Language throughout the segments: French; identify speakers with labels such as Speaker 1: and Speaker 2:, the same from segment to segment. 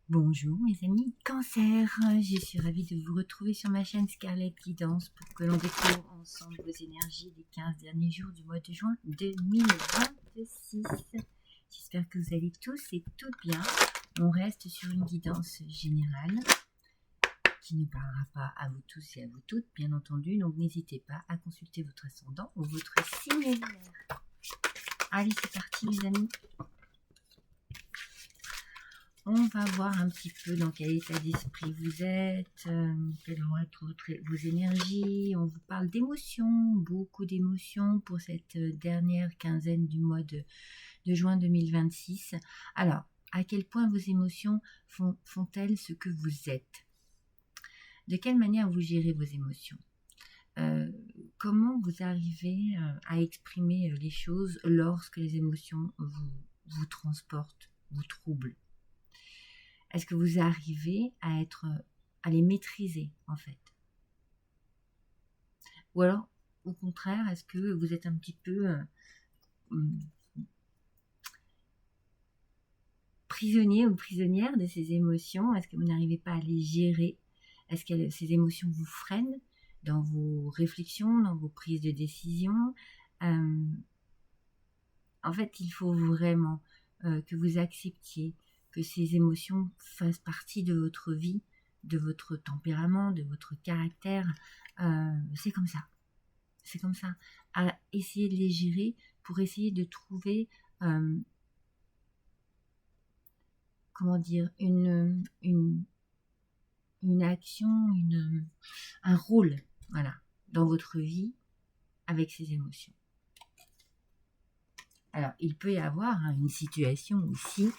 Speaker 1: Bonjour mes amis Cancer, je suis ravie de vous retrouver sur ma chaîne Scarlett Guidance pour que l'on découvre ensemble vos énergies des 15 derniers jours du mois de juin 2026. J'espère que vous allez tous et toutes bien. On reste sur une guidance générale qui ne parlera pas à vous tous et à vous toutes, bien entendu, donc n'hésitez pas à consulter votre ascendant ou votre signe lunaire. Allez, c'est parti mes amis. On va voir un petit peu dans quel état d'esprit vous êtes, quelles vont être vos énergies. On vous parle d'émotions, beaucoup d'émotions pour cette dernière quinzaine du mois de juin 2026. Alors, à quel point vos émotions font-elles ce que vous êtes? De quelle manière vous gérez vos émotions? Comment vous arrivez à exprimer les choses lorsque les émotions vous transportent, vous troublent? Est-ce que vous arrivez à les maîtriser en fait? Ou alors, au contraire, est-ce que vous êtes un petit peu prisonnier ou prisonnière de ces émotions? Est-ce que vous n'arrivez pas à les gérer? Est-ce que ces émotions vous freinent dans vos réflexions, dans vos prises de décision? En fait, il faut vraiment que vous acceptiez que ces émotions fassent partie de votre vie, de votre tempérament, de votre caractère. C'est comme ça. C'est comme ça. À essayer de les gérer pour essayer de trouver, comment dire, une action, un rôle, voilà, dans votre vie avec ces émotions. Alors, il peut y avoir une situation aussi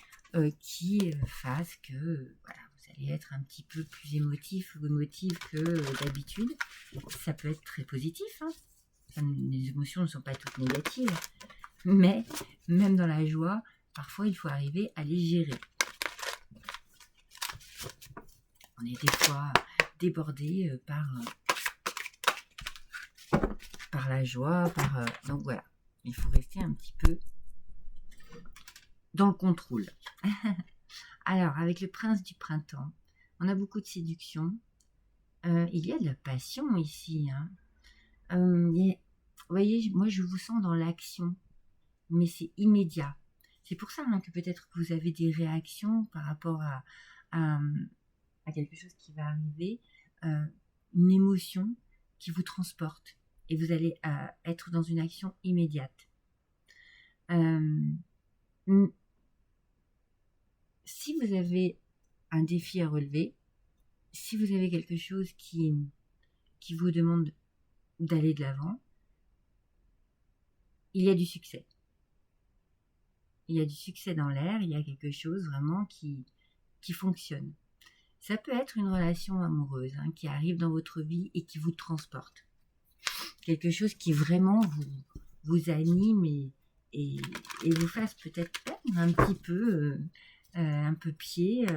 Speaker 1: qui fasse que voilà, vous allez être un petit peu plus émotif ou émotive que d'habitude. Ça peut être très positif. Les émotions ne sont pas toutes négatives. Mais même dans la joie, parfois il faut arriver à les gérer. On est des fois débordé par la joie. Donc voilà, il faut rester un petit peu dans le contrôle. Alors, avec le prince du printemps, on a beaucoup de séduction. Il y a de la passion ici. Vous voyez, moi je vous sens dans l'action, mais c'est immédiat. C'est pour ça que peut-être que vous avez des réactions par rapport à quelque chose qui va arriver, une émotion qui vous transporte et vous allez être dans une action immédiate. Si vous avez un défi à relever, si vous avez quelque chose qui vous demande d'aller de l'avant, il y a du succès. Il y a du succès dans l'air, il y a quelque chose vraiment qui fonctionne. Ça peut être une relation amoureuse qui arrive dans votre vie et qui vous transporte. Quelque chose qui vraiment vous anime et vous fasse peut-être perdre un petit peu, un peu pied,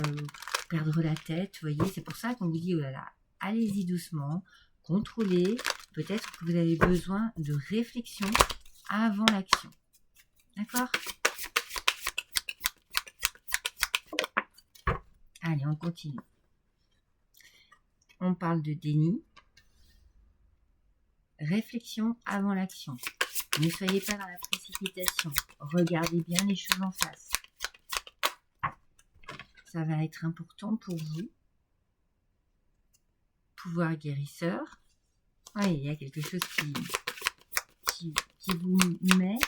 Speaker 1: perdre la tête. Vous voyez, c'est pour ça qu'on vous dit, oh là là, allez-y doucement, contrôlez. Peut-être que vous avez besoin de réflexion avant l'action. D'accord ? Allez, on continue. On parle de déni. Réflexion avant l'action. Ne soyez pas dans la précipitation. Regardez bien les choses en face. Ça va être important pour vous. Pouvoir guérisseur. Oui, il y a quelque chose qui vous met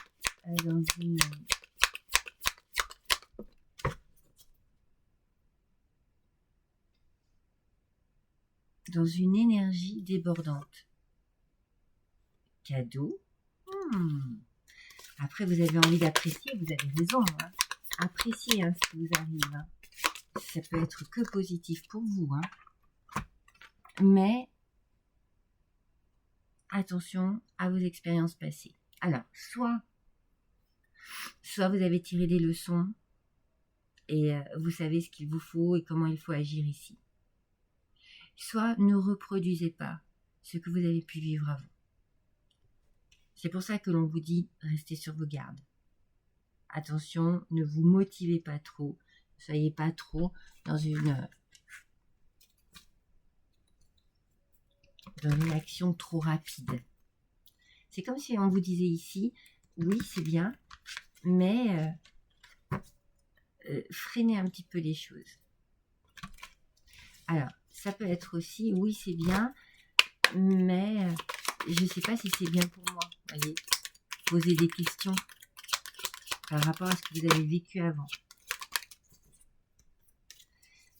Speaker 1: dans une énergie débordante. Cadeau. Après, vous avez envie d'apprécier, vous avez raison. Appréciez ce qui vous arrive. Ça peut être que positif pour vous. Mais attention à vos expériences passées. Alors, soit vous avez tiré des leçons et vous savez ce qu'il vous faut et comment il faut agir ici. Soit ne reproduisez pas ce que vous avez pu vivre avant. C'est pour ça que l'on vous dit restez sur vos gardes. Attention, ne vous motivez pas trop. Soyez pas trop dans une action trop rapide. C'est comme si on vous disait ici, oui, c'est bien, mais freinez un petit peu les choses. Alors, ça peut être aussi, oui, c'est bien, mais je ne sais pas si c'est bien pour moi. Voyez, posez des questions par rapport à ce que vous avez vécu avant.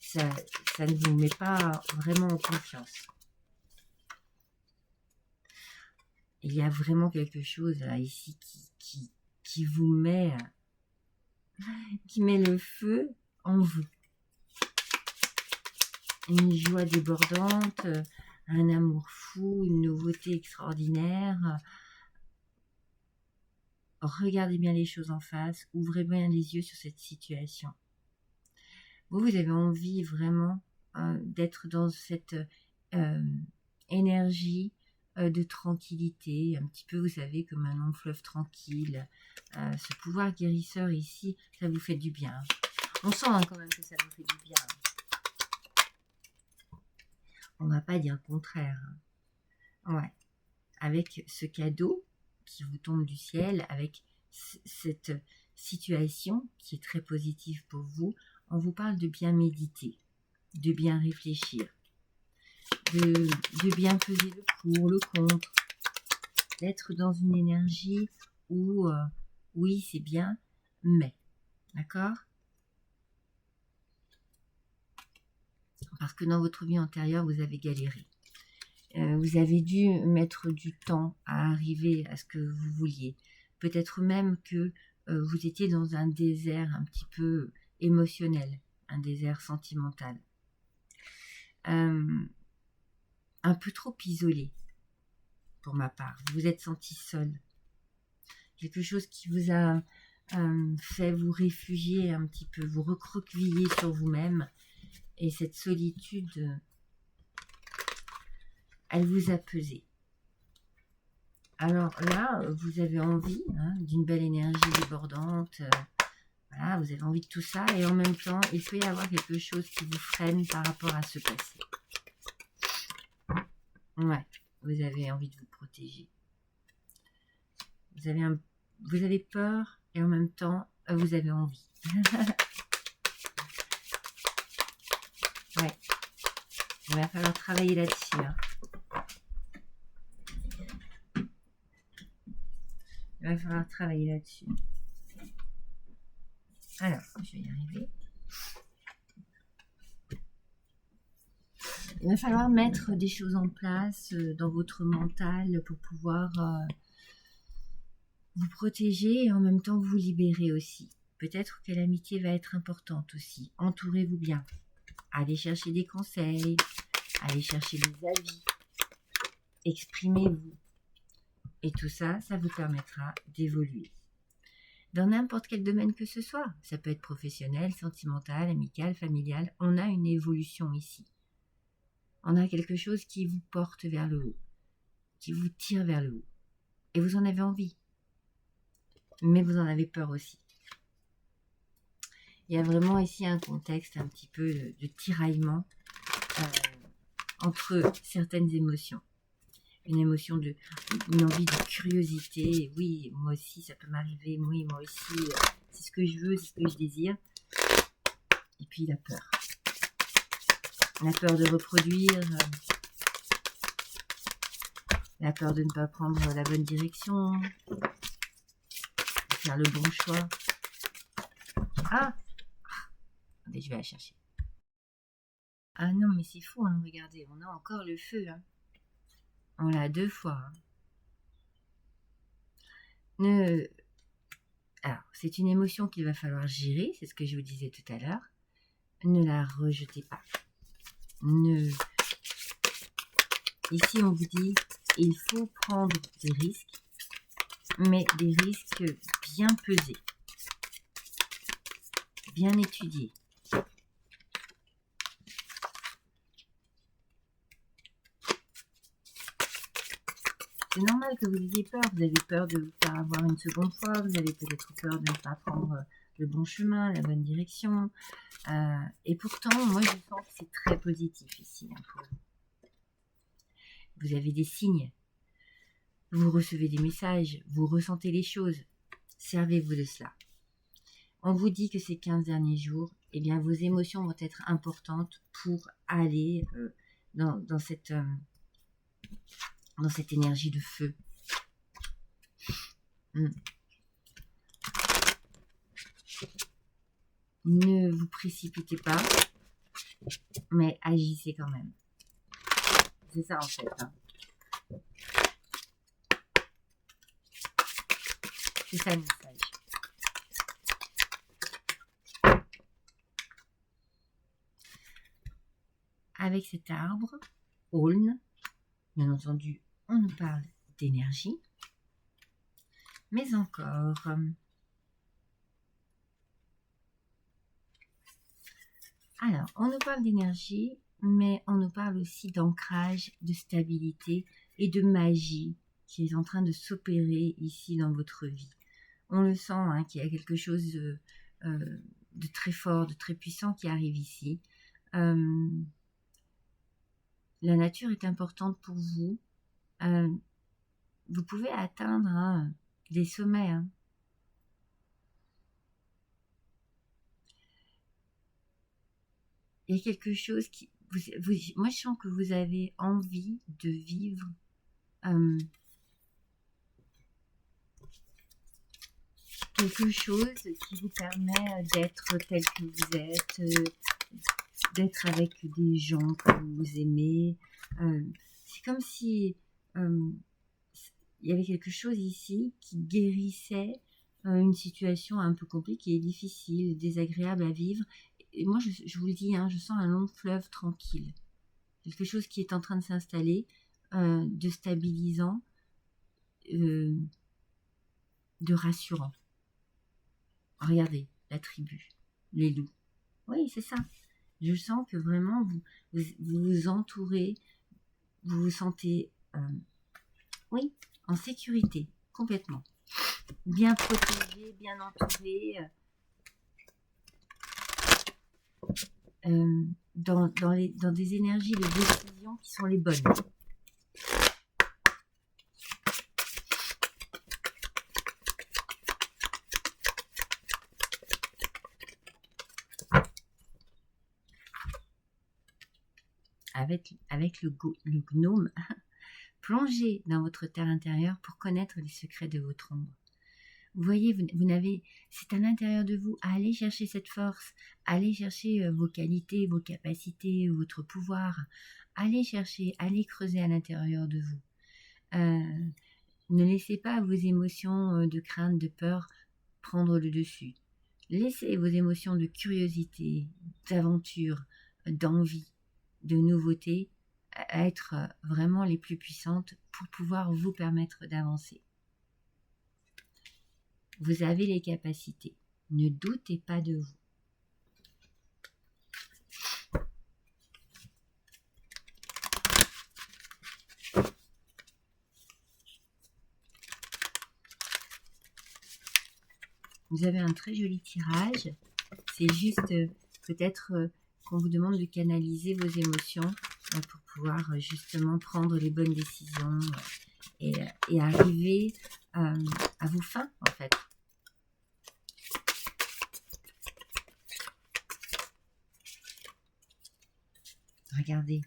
Speaker 1: Ça ne vous met pas vraiment en confiance. Il y a vraiment quelque chose là ici qui vous met, qui met le feu en vous. Une joie débordante, un amour fou, une nouveauté extraordinaire. Regardez bien les choses en face, ouvrez bien les yeux sur cette situation. Vous avez envie vraiment d'être dans cette énergie de tranquillité, un petit peu, vous savez, comme un long fleuve tranquille. Ce pouvoir guérisseur ici, ça vous fait du bien. On sent quand même que ça vous fait du bien. On ne va pas dire le contraire. Ouais. Avec ce cadeau qui vous tombe du ciel, avec cette situation qui est très positive pour vous, on vous parle de bien méditer, de bien réfléchir, de bien peser le pour, le contre, d'être dans une énergie où, oui, c'est bien, mais, d'accord? Parce que dans votre vie antérieure, vous avez galéré. Vous avez dû mettre du temps à arriver à ce que vous vouliez. Peut-être même que vous étiez dans un désert un petit peu émotionnel, un désert sentimental. Un peu trop isolé, pour ma part. Vous vous êtes senti seul. Quelque chose qui vous a fait vous réfugier un petit peu, vous recroqueviller sur vous-même. Et cette solitude, elle vous a pesé. Alors là, vous avez envie d'une belle énergie débordante. Voilà, vous avez envie de tout ça. Et en même temps, il peut y avoir quelque chose qui vous freine par rapport à ce passé. Ouais, vous avez envie de vous protéger. Vous avez peur et en même temps, vous avez envie. Ouais, il va falloir travailler là-dessus. Il va falloir travailler là-dessus. Alors, je vais y arriver. Il va falloir mettre des choses en place dans votre mental pour pouvoir vous protéger et en même temps vous libérer aussi. Peut-être que l'amitié va être importante aussi. Entourez-vous bien. Allez chercher des conseils, allez chercher des avis. Exprimez-vous. Et tout ça, ça vous permettra d'évoluer. Dans n'importe quel domaine que ce soit. Ça peut être professionnel, sentimental, amical, familial. On a une évolution ici. On a quelque chose qui vous porte vers le haut, qui vous tire vers le haut. Et vous en avez envie. Mais vous en avez peur aussi. Il y a vraiment ici un contexte un petit peu de tiraillement entre certaines émotions. Une envie de curiosité. Oui, moi aussi, ça peut m'arriver. Oui, moi aussi, c'est ce que je veux, c'est ce que je désire. Et puis la peur. La peur de reproduire. La peur de ne pas prendre la bonne direction. De faire le bon choix. Ah! Attendez, je vais la chercher. Ah non, mais c'est fou, hein, regardez, on a encore le feu. Hein. On l'a 2 fois. Hein. Alors, c'est une émotion qu'il va falloir gérer, c'est ce que je vous disais tout à l'heure. Ne la rejetez pas. Ici, on vous dit, il faut prendre des risques, mais des risques bien pesés, bien étudiés. C'est normal que vous ayez peur. Vous avez peur de vous faire avoir une seconde fois. Vous avez peut-être peur de ne pas prendre le bon chemin, la bonne direction. Et pourtant, moi, je sens que c'est très positif ici pour vous. Vous avez des signes, vous recevez des messages, vous ressentez les choses. Servez-vous de cela. On vous dit que ces 15 derniers jours, eh bien, vos émotions vont être importantes pour aller dans cette énergie de feu. Ne vous précipitez pas, mais agissez quand même. C'est ça en fait. C'est ça le message. Avec cet arbre, aulne, bien entendu, on nous parle d'énergie, mais encore... Alors, on nous parle d'énergie, mais on nous parle aussi d'ancrage, de stabilité et de magie qui est en train de s'opérer ici dans votre vie. On le sent, qu'il y a quelque chose de très fort, de très puissant qui arrive ici. La nature est importante pour vous. Vous pouvez atteindre des sommets. Il y a quelque chose qui... moi, je sens que vous avez envie de vivre quelque chose qui vous permet d'être tel que vous êtes, d'être avec des gens que vous aimez. C'est comme si il y avait quelque chose ici qui guérissait une situation un peu compliquée, difficile, désagréable à vivre. Et moi, je vous le dis, je sens un long fleuve tranquille. Quelque chose qui est en train de s'installer, de stabilisant, de rassurant. Regardez, la tribu, les loups. Oui, c'est ça. Je sens que vraiment, vous vous entourez, vous vous sentez, oui, en sécurité, complètement. Bien protégé, bien entouré, dans des énergies de décision qui sont les bonnes. Avec le gnome, plongez dans votre terre intérieure pour connaître les secrets de votre ombre. Vous voyez, c'est à l'intérieur de vous. Allez chercher cette force, allez chercher vos qualités, vos capacités, votre pouvoir. Allez chercher, allez creuser à l'intérieur de vous. Ne laissez pas vos émotions de crainte, de peur prendre le dessus. Laissez vos émotions de curiosité, d'aventure, d'envie, de nouveauté être vraiment les plus puissantes pour pouvoir vous permettre d'avancer. Vous avez les capacités. Ne doutez pas de vous. Vous avez un très joli tirage. C'est juste peut-être qu'on vous demande de canaliser vos émotions pour pouvoir justement prendre les bonnes décisions et arriver à vos fins en fait. Regardez,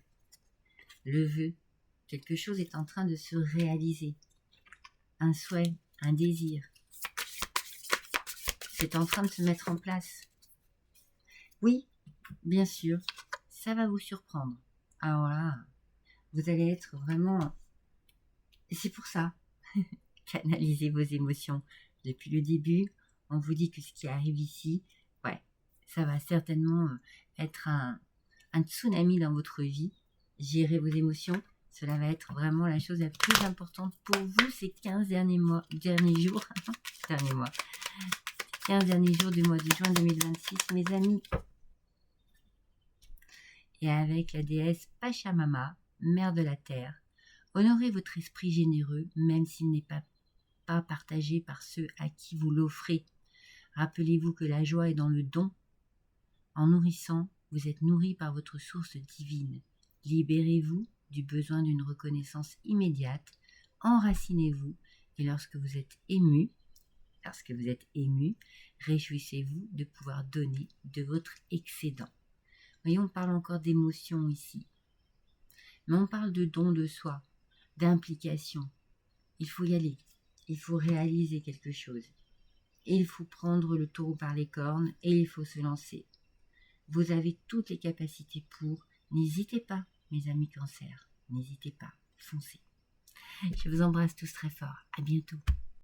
Speaker 1: le vœu, quelque chose est en train de se réaliser. Un souhait, un désir. C'est en train de se mettre en place. Oui, bien sûr, ça va vous surprendre. Alors là, vous allez être vraiment... Et c'est pour ça, canalisez vos émotions. Depuis le début, on vous dit que ce qui arrive ici, ouais, ça va certainement être un tsunami dans votre vie. Gérez vos émotions, cela va être vraiment la chose la plus importante pour vous ces 15 derniers jours. 15 derniers jours du mois de juin 2026, mes amis. Et avec la déesse Pachamama, mère de la terre, honorez votre esprit généreux, même s'il n'est pas partagé par ceux à qui vous l'offrez. Rappelez-vous que la joie est dans le don. En nourrissant, vous êtes nourri par votre source divine. Libérez-vous du besoin d'une reconnaissance immédiate. Enracinez-vous et lorsque vous êtes ému, réjouissez-vous de pouvoir donner de votre excédent. Voyons, on parle encore d'émotion ici. Mais on parle de don de soi, d'implication. Il faut y aller. Il faut réaliser quelque chose. Il faut prendre le taureau par les cornes et il faut se lancer. Vous avez toutes les capacités pour. N'hésitez pas, mes amis Cancer. N'hésitez pas. Foncez. Je vous embrasse tous très fort. À bientôt.